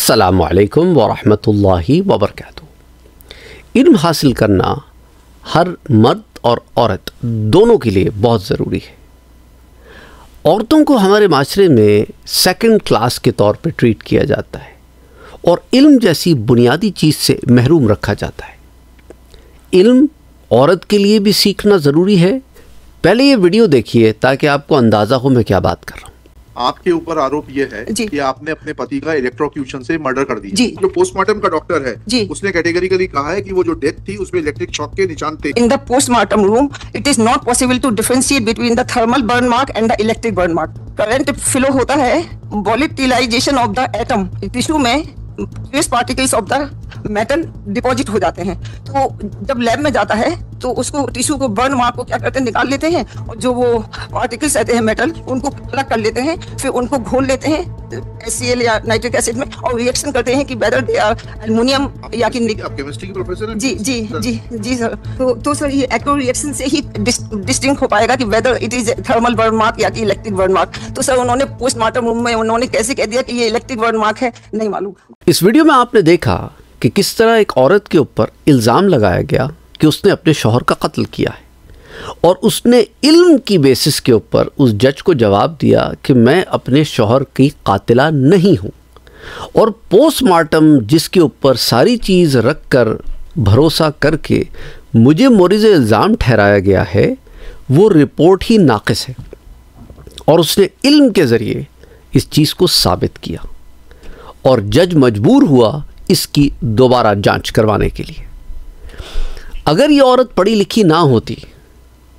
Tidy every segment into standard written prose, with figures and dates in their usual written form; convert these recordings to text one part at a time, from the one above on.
अस्सलामु अलैकुम वरहमतुल्लाहि वबरकातुहू। इल्म हासिल करना हर मर्द और औरत दोनों के लिए बहुत ज़रूरी है। औरतों को हमारे माशरे में सेकंड क्लास के तौर पे ट्रीट किया जाता है और इल्म जैसी बुनियादी चीज़ से महरूम रखा जाता है। इल्म औरत के लिए भी सीखना ज़रूरी है। पहले ये वीडियो देखिए ताकि आपको अंदाज़ा हो मैं क्या बात कर रहा हूँ। आपके ऊपर आरोप ये है कि आपने अपने पति का इलेक्ट्रोक्यूशन से मर्डर कर दिया। जो पोस्टमार्टम का डॉक्टर है उसने कैटेगरिकली कहा है कि वो जो डेथ थी उसमें इलेक्ट्रिक शॉक के निशान थे। In the postmortem room it is not possible to differentiate between the thermal burn mark and the electric burn mark. Current flow होता है volatilisation of the atom tissue में trace particles of the metal deposit हो जाते हैं। तो जब lab में जाता है तो उसको टिश्यू को बर्न मार्क को क्या करते हैं, निकाल लेते हैं और जो वो पार्टिकल्स रहते हैं मेटल उनको अलग कर लेते हैं, फिर उनको घोल लेते हैं HCl या नाइट्रिक एसिड में और रिएक्शन करते हैं कि वेदर दे आर एल्युमिनियम या कि आप केमिस्ट्री के प्रोफेसर हैं? जी सर। तो सर ये एक्रो रिएक्शन से ही डिस्टिंक्ट हो पाएगा कि whether it is thermal burn mark या कि इलेक्ट्रिक बर्न मार्क। तो सर उन्होंने पोस्टमार्टम रूम में उन्होंने कैसे कह दिया कि ये इलेक्ट्रिक बर्न मार्क है, नहीं मालूम। इस वीडियो में आपने देखा कि किस तरह एक औरत के ऊपर इल्ज़ाम लगाया गया कि उसने अपने शौहर का कत्ल किया है और उसने इल्म की बेसिस के ऊपर उस जज को जवाब दिया कि मैं अपने शौहर की कातिला नहीं हूँ। और पोस्टमार्टम जिसके ऊपर सारी चीज़ रख कर भरोसा करके मुझे मोरिज़ इल्ज़ाम ठहराया गया है वो रिपोर्ट ही नाक़िस है और उसने इल्म के ज़रिए इस चीज़ को साबित किया और जज मजबूर हुआ इसकी दोबारा जांच करवाने के लिए। अगर ये औरत पढ़ी लिखी ना होती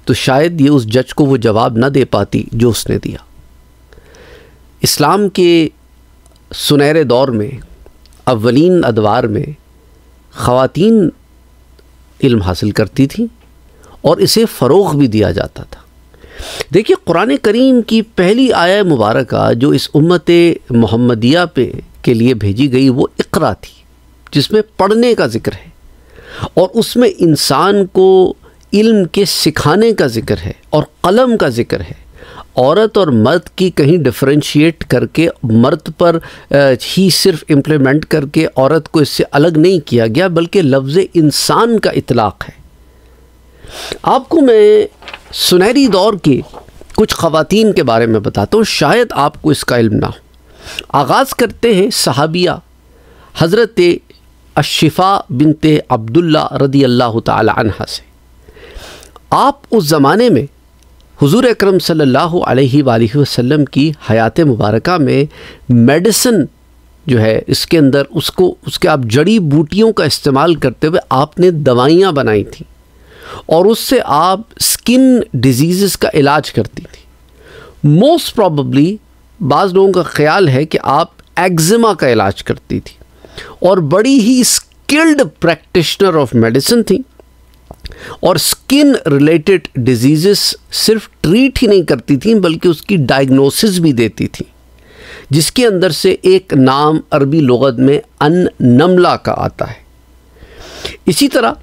तो शायद ये उस जज को वो जवाब ना दे पाती जो उसने दिया। इस्लाम के सुनहरे दौर में अव्वलीन अदवार में ख़वातीन इल्म हासिल करती थी और इसे फ़रोग़ भी दिया जाता था। देखिए कुरान करीम की पहली आया मुबारका जो इस उम्मत मोहम्मदिया पे के लिए भेजी गई वो इक़रा थी जिसमें पढ़ने का ज़िक्र है और उसमें इंसान को इल्म के सिखाने का ज़िक्र है और कलम का ज़िक्र है। औरत और मर्द की कहीं डिफरेंशिएट करके मर्द पर ही सिर्फ इम्प्लीमेंट करके औरत को इससे अलग नहीं किया गया बल्कि लफ्ज़ इंसान का इतलाक़ है। आपको मैं सुनहरी दौर के कुछ ख़वातीन के बारे में बताता हूँ, शायद आपको इसका इल्म ना हो। आगाज़ करते हैं सहाबिया हज़रत अशिफ़ा बिनते अब्दुल्ला रदी अल्लाह ताला अन्हा से। आप उस ज़माने में हुज़ूर अकरम सल्लल्लाहु अलैहि वसल्लम की हयात मुबारका में मेडिसिन जो है इसके अंदर उसके आप जड़ी बूटियों का इस्तेमाल करते हुए आपने दवाइयाँ बनाई थी और उससे आप स्किन डिजीज़ का इलाज करती थी। मोस्ट प्रॉबली बाज़ लोगों का ख्याल है कि आप एक्जिमा का इलाज करती थी और बड़ी ही स्किल्ड प्रैक्टिशनर ऑफ मेडिसिन थी और स्किन रिलेटेड डिजीज़ेस सिर्फ ट्रीट ही नहीं करती थी बल्कि उसकी डायग्नोसिस भी देती थी, जिसके अंदर से एक नाम अरबी लुग़त में अन-नमला का आता है। इसी तरह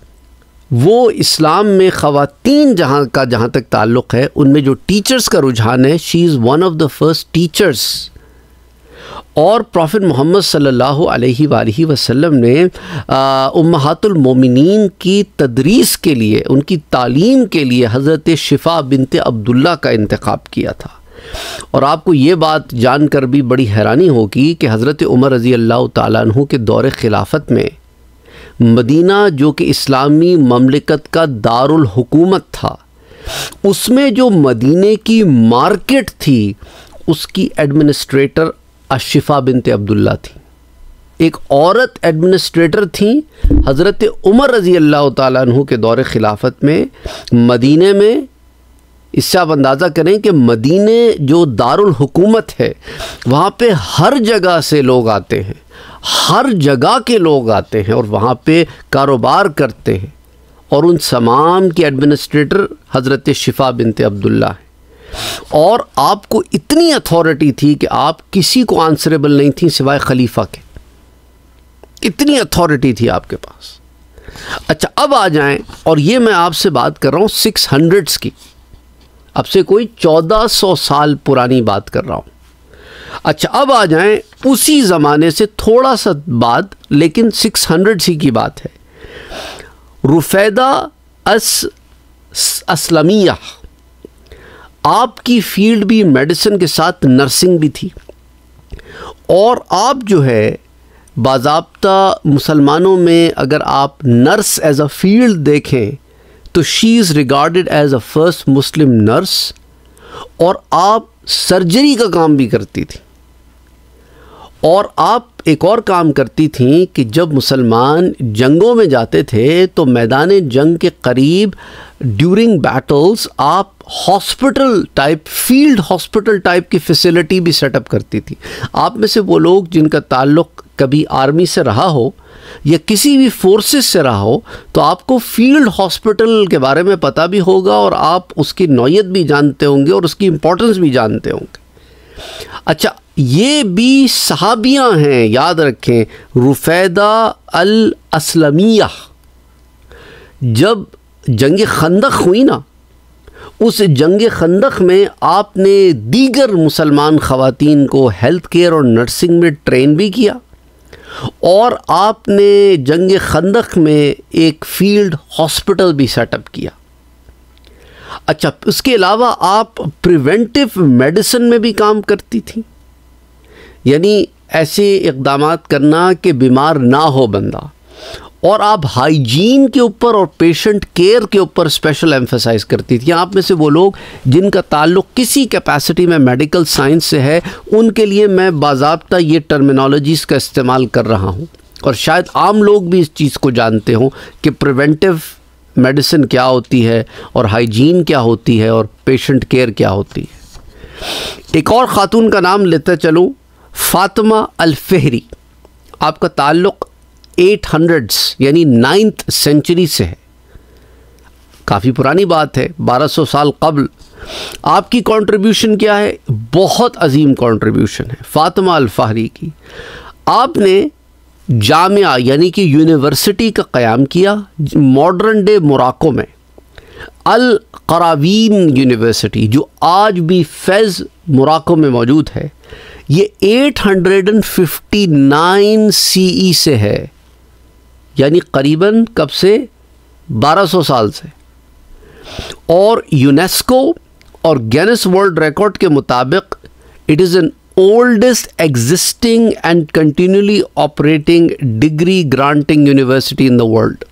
वो इस्लाम में ख़वातीन जहाँ तक ताल्लुक़ है उनमें जो टीचर्स का रुझान है, she is one of the first teachers. और प्रॉफिट मोहम्मद सल्लल्लाहु अलैहि वसल्लम ने उम्महातुल मोमिनीन की तदरीस के लिए, उनकी तालीम के लिए हज़रत शिफ़ा बिनते अब्दुल्ला का इंतखाब किया था। और आपको ये बात जानकर भी बड़ी हैरानी होगी कि हज़रत उमर रज़ी अल्लाह ताला अन्हु के दौर खिलाफत में मदीना जो कि इस्लामी ममलिकत का दारुल हुकूमत था, उसमें जो मदीने की मार्केट थी उसकी एडमिनिस्ट्रेटर अशिफ़ा बिनते अब्दुल्ला थी। एक औरत एडमिनिस्ट्रेटर थी। हज़रत उमर रज़ी अल्लाह ताला अन्हु के दौर खिलाफत में मदीने में, इससे आप अंदाज़ा करें कि मदीने जो दारुल हुकूमत है वहाँ पे हर जगह से लोग आते हैं, हर जगह के लोग आते हैं और वहाँ पे कारोबार करते हैं और उन तमाम की एडमिनिस्ट्रेटर हज़रत शिफ़ा बिनते अब्दुल्ला है। और आपको इतनी अथॉरिटी थी कि आप किसी को आंसरेबल नहीं थी सिवाय खलीफा के, इतनी अथॉरिटी थी आपके पास। अच्छा अब आ जाएं, और ये मैं आपसे बात कर रहा हूँ 600s की, अब से कोई 1400 साल पुरानी बात कर रहा हूँ। अच्छा अब आ जाएं उसी ज़माने से थोड़ा सा बाद, लेकिन 600 की बात है, रुफैदा असलमिया, आपकी फील्ड भी मेडिसिन के साथ नर्सिंग भी थी, और आप जो है बाज़ाब्ता मुसलमानों में अगर आप नर्स एज अ फील्ड देखें तो she is regarded as a first Muslim nurse, और आप सर्जरी का काम भी करती थी। और आप एक और काम करती थी कि जब मुसलमान जंगों में जाते थे तो मैदान जंग के करीब ड्यूरिंग बैटल्स आप hospital type, field hospital type की फैसिलिटी भी सेटअप करती थी। आप में से वो लोग जिनका ताल्लुक़ कभी आर्मी से रहा हो या किसी भी फोर्सेस से रहा हो तो आपको फील्ड हॉस्पिटल के बारे में पता भी होगा, और आप उसकी नौयत भी जानते होंगे और उसकी इम्पोर्टेंस भी जानते होंगे। अच्छा, ये भी सहाबियाँ हैं, याद रखें, रुफैदा अल असलमिया। जब जंग खंदक हुई ना, उस जंग खंदक में आपने दीगर मुसलमान ख़वातीन को हेल्थ केयर और नर्सिंग में ट्रेन भी किया, और आपने जंग खंदक में एक फील्ड हॉस्पिटल भी सेटअप किया। अच्छा, उसके अलावा आप प्रिवेंटिव मेडिसिन में भी काम करती थी, यानी ऐसे इक़दामात करना कि बीमार ना हो बंदा, और आप हाइजीन के ऊपर और पेशेंट केयर के ऊपर स्पेशल एम्फसाइज करती थी। आप में से वो लोग जिनका ताल्लुक़ किसी कैपेसिटी में मेडिकल साइंस से है, उनके लिए मैं बाज़ाब्ता ये टर्मिनोलॉजीज़ का इस्तेमाल कर रहा हूँ, और शायद आम लोग भी इस चीज़ को जानते हों कि प्रिवेंटिव मेडिसिन क्या होती है और हाइजीन क्या होती है और पेशेंट केयर क्या होती है। एक और ख़ातून का नाम लेते चलूँ, फ़ातिमा अल-फ़हरी। आपका ताल्लुक़ 800s यानी 9th सेंचुरी से है, काफ़ी पुरानी बात है, 1200 साल कबल। आपकी कंट्रीब्यूशन क्या है? बहुत अजीम कंट्रीब्यूशन है फ़ातिमा अल-फ़हरी की। आपने जामिया यानी कि यूनिवर्सिटी का क़याम किया मॉडर्न डे मोरक्को में, अल क़रावीन यूनिवर्सिटी, जो आज भी फैज़ मोरक्को में मौजूद है। ये 859 CE से है, यानी करीबन कब से? 1200 साल से। और यूनेस्को और गिनेस वर्ल्ड रिकॉर्ड के मुताबिक it is an oldest existing and continually operating degree granting university in the world,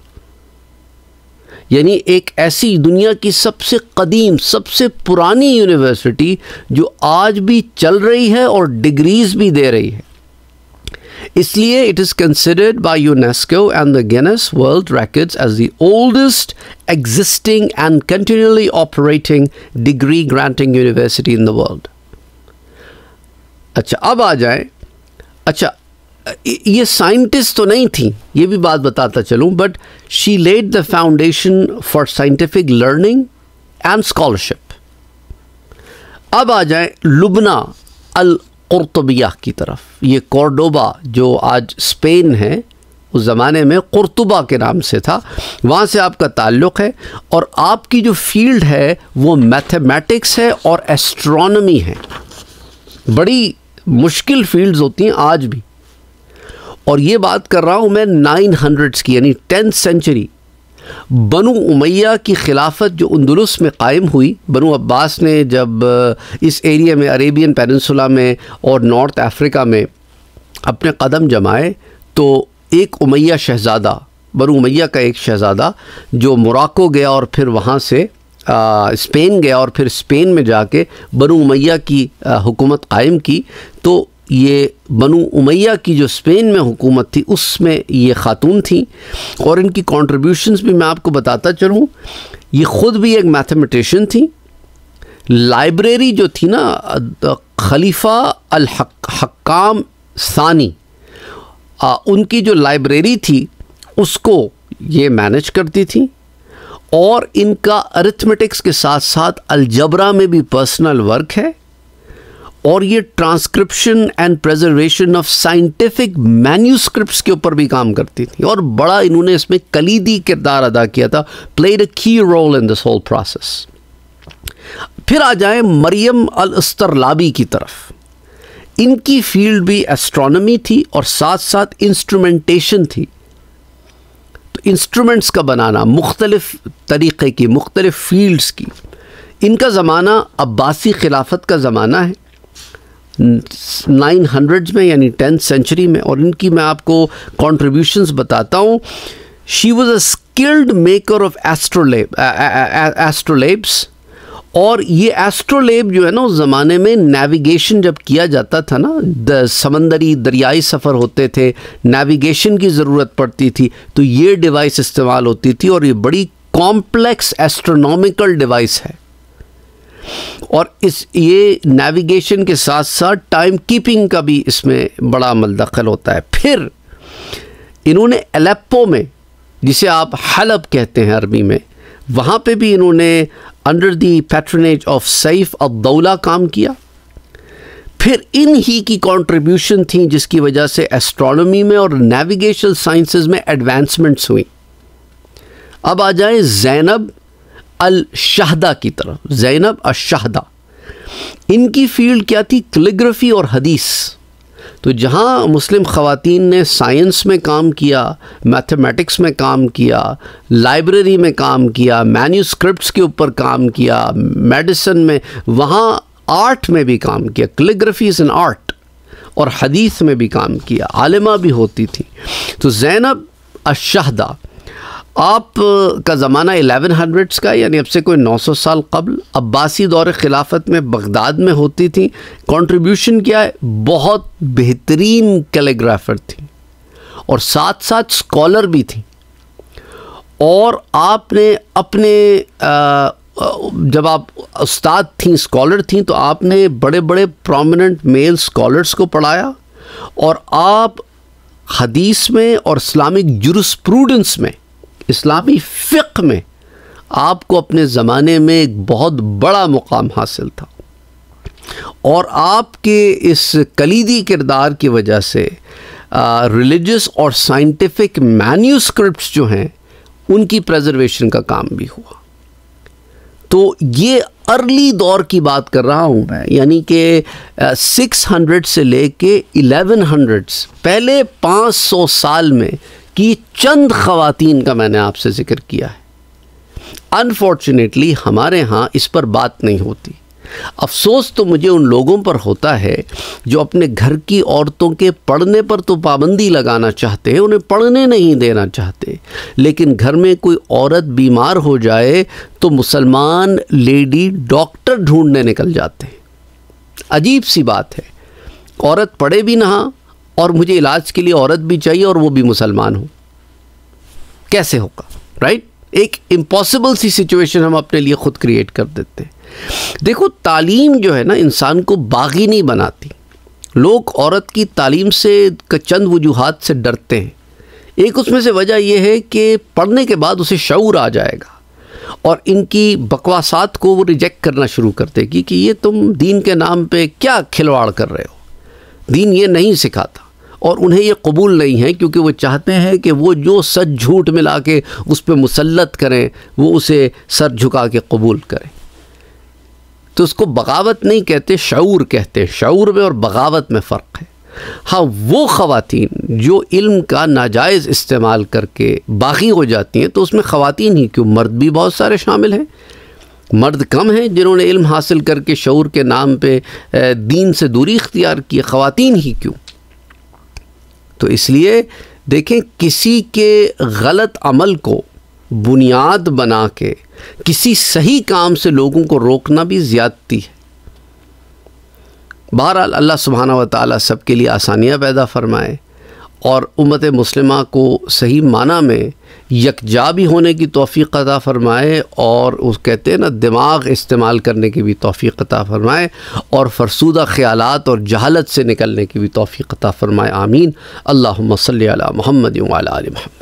यानी एक ऐसी दुनिया की सबसे कदीम, सबसे पुरानी यूनिवर्सिटी जो आज भी चल रही है और डिग्रीज भी दे रही है। इसलिए it is considered by UNESCO and the Guinness World Records as the oldest existing and continuously operating degree granting university in the world. अच्छा, अब आ जाए। अच्छा, ये साइंटिस्ट तो नहीं थी, ये भी बात बताता चलूँ, but she led the foundation for scientific learning and scholarship. अब आ जाए लुबना अल कुर्तुबिया की तरफ। ये कॉर्डोबा जो आज स्पेन है, उस ज़माने में कुर्तुबा के नाम से था, वहाँ से आपका ताल्लुक़ है, और आपकी जो फील्ड है वो मैथमेटिक्स है और एस्ट्रोनॉमी है। बड़ी मुश्किल फील्ड्स होती हैं आज भी, और ये बात कर रहा हूँ मैं 900s की, यानी 10th सेंचुरी। बनु उमैया की खिलाफत जो अंदलुस में कायम हुई, बनु अब्बास ने जब इस एरिया में, अरेबियन पेनिनसुला में और नॉर्थ अफ्रीका में अपने कदम जमाए, तो एक उमैया शहज़ादा, बनु उमैया का एक शहज़ादा जो मोरक्को गया और फिर वहाँ से स्पेन गया, और फिर स्पेन में जाके बनु उमैया की हुकूमत कायम की। तो ये बनु उमैया की जो स्पेन में हुकूमत थी उसमें ये ख़ातून थी, और इनकी कंट्रीब्यूशंस भी मैं आपको बताता चलूँ। ये ख़ुद भी एक मैथमेटिशियन थी। लाइब्रेरी जो थी ना, खलीफा अल हक्काम सानी, उनकी जो लाइब्रेरी थी उसको ये मैनेज करती थी, और इनका अरिथमेटिक्स के साथ साथ अलजबरा में भी पर्सनल वर्क है, और ये transcription and preservation of scientific manuscripts के ऊपर भी काम करती थी, और बड़ा इन्होंने इसमें कलीदी किरदार अदा किया था, played a key role in this whole process. फिर आ जाए मरियम अल-इस्तरलाबी की तरफ। इनकी फील्ड भी एस्ट्रोनॉमी थी और साथ साथ इंस्ट्रूमेंटेशन थी। तो इंस्ट्रूमेंट्स का बनाना मुख्तलिफ तरीक़े की, मुख्तलिफ फील्ड्स की। इनका ज़माना अब्बासी खिलाफत का ज़माना है 900s में, यानी 10th सेंचुरी में। और इनकी मैं आपको कंट्रीब्यूशंस बताता हूँ। She was a skilled maker of astrolabes. और ये एस्ट्रोलेब जो है ना, उस ज़माने में नेविगेशन जब किया जाता था ना, समंदरी दरियाई सफ़र होते थे, नेविगेशन की ज़रूरत पड़ती थी, तो ये डिवाइस इस्तेमाल होती थी। और ये बड़ी कॉम्प्लेक्स एस्ट्रोनॉमिकल डिवाइस है। और ये नेविगेशन के साथ साथ टाइम कीपिंग का भी इसमें बड़ा अमल दखल होता है। फिर इन्होंने एलेप्पो में, जिसे आप हलब कहते हैं अरबी में, वहाँ पे भी इन्होंने under the patronage of Saif अद-दौला काम किया। फिर इन ही की कंट्रीब्यूशन थी जिसकी वजह से एस्ट्रोनॉमी में और नेविगेशनल साइंसेस में एडवांसमेंट्स हुई। अब आ जाए ज़ैनब अल-शाहदा की तरफ। ज़ैनब अल-शाहदा, इनकी फील्ड क्या थी? कैलीग्राफी और हदीस। तो जहाँ मुस्लिम ख़वातीन ने साइंस में काम किया, मैथमेटिक्स में काम किया, लाइब्रेरी में काम किया, मैन्यूस्क्रिप्ट्स के ऊपर काम किया, मेडिसिन में, वहाँ आर्ट में भी काम किया। Calligraphy is an art. और हदीस में भी काम किया, आलिमा भी होती थी। तो ज़ैनब अल-शाहदा आप का ज़माना 1100s का, यानी अब से कोई 900 साल कबल, अब्बासी दौर खिलाफत में बगदाद में होती थी। कंट्रीब्यूशन क्या है? बहुत बेहतरीन कैलीग्राफर थी और साथ साथ स्कॉलर भी थी। और आपने अपने जब आप उस्ताद थी, स्कॉलर थी, तो आपने बड़े बड़े प्रोमिनेंट मेल स्कॉलर्स को पढ़ाया। और आप हदीस में और इस्लामिक जुरिस्प्रूडेंस में, इस्लामी फ़िक़्ह में आपको अपने ज़माने में एक बहुत बड़ा मुकाम हासिल था। और आपके इस कलीदी किरदार की वजह से रिलीजियस और साइंटिफिक मैन्यूस्क्रिप्ट्स जो हैं उनकी प्रेजर्वेशन का काम भी हुआ। तो ये अर्ली दौर की बात कर रहा हूँ मैं, यानी कि 600 से लेके 1100s, पहले 500 साल में की चंद ख़वातीन का मैंने आपसे ज़िक्र किया है। अनफॉर्चुनेटली हमारे यहाँ इस पर बात नहीं होती। अफसोस तो मुझे उन लोगों पर होता है जो अपने घर की औरतों के पढ़ने पर तो पाबंदी लगाना चाहते हैं, उन्हें पढ़ने नहीं देना चाहते, लेकिन घर में कोई औरत बीमार हो जाए तो मुसलमान लेडी डॉक्टर ढूंढने निकल जाते हैं। अजीब सी बात है, औरत पढ़े भी ना और मुझे इलाज के लिए औरत भी चाहिए और वो भी मुसलमान हो, कैसे होगा? राइट? एक इम्पॉसिबल सी सिचुएशन हम अपने लिए ख़ुद क्रिएट कर देते हैं। देखो, तालीम जो है ना, इंसान को बागी नहीं बनाती। लोग औरत की तालीम से चंद वजूहात से डरते हैं। एक उसमें से वजह यह है कि पढ़ने के बाद उसे शऊर आ जाएगा और इनकी बकवासात को वो रिजेक्ट करना शुरू कर देगी कि ये तुम दीन के नाम पे क्या खिलवाड़ कर रहे हो, दीन ये नहीं सिखाता। और उन्हें ये कबूल नहीं है क्योंकि वो चाहते हैं कि वो जो सच झूठ मिला के उस पर मुसल्लत करें, वो उसे सर झुका के कबूल करें। तो उसको बगावत नहीं कहते, शऊर कहते हैं। शऊर में और बगावत में फ़र्क है। हाँ, वो ख़वातीन जो इल्म का नाजायज़ इस्तेमाल करके बागी हो जाती हैं, तो उसमें ख़वातीन ही क्यों, मर्द भी बहुत सारे शामिल हैं। मर्द कम हैं जिन्होंने इल्म हासिल करके शऊर के नाम पे दीन से दूरी इख्तियार की, ख़वातीन ही क्यों। तो इसलिए देखें, किसी के गलत अमल को बुनियाद बना के किसी सही काम से लोगों को रोकना भी ज़्यादती है। बहरहाल अल्लाह सुब्हानहू व तआला सबके लिए आसानियाँ पैदा फरमाए और उम्मत मुस्लिमा को सही माना में यकजा भी होने की तौफ़ीक़ अता फ़रमाए, और उस कहते हैं ना, दिमाग इस्तेमाल करने की भी तौफ़ीक़ अता फ़रमाए, और फ़रसूदा ख़यालात और जहालत से निकलने की भी तौफ़ीक़ अता फ़रमाए। आमीन। अल्लाहुम्मा सल्ली अला मुहम्मद व अला आलि मुहम्मद।